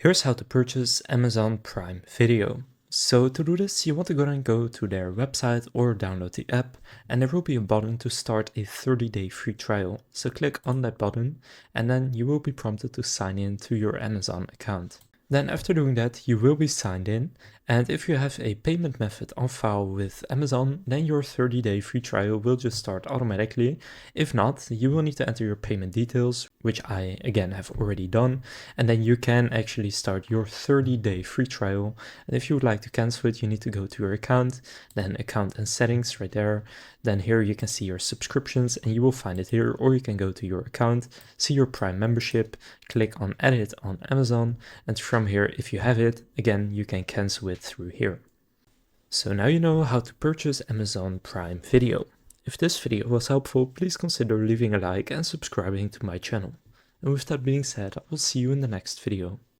Here's how to purchase Amazon Prime Video. So to do this, you want to go to their website or download the app, and there will be a button to start a 30-day free trial. So click on that button, and then you will be prompted to sign in to your Amazon account. Then after doing that, you will be signed in, and if you have a payment method on file with Amazon, then your 30-day free trial will just start automatically. If not, you will need to enter your payment details, which I again have already done, and then you can actually start your 30-day free trial. And if you would like to cancel it, you need to go to your account, then account and settings right there. Then here you can see your subscriptions, and you will find it here, or you can go to your account, see your Prime membership, click on edit on Amazon, and from here, if you have it, again, you can cancel it through here. So now you know how to purchase Amazon Prime Video. If this video was helpful, please consider leaving a like and subscribing to my channel. And with that being said, I will see you in the next video.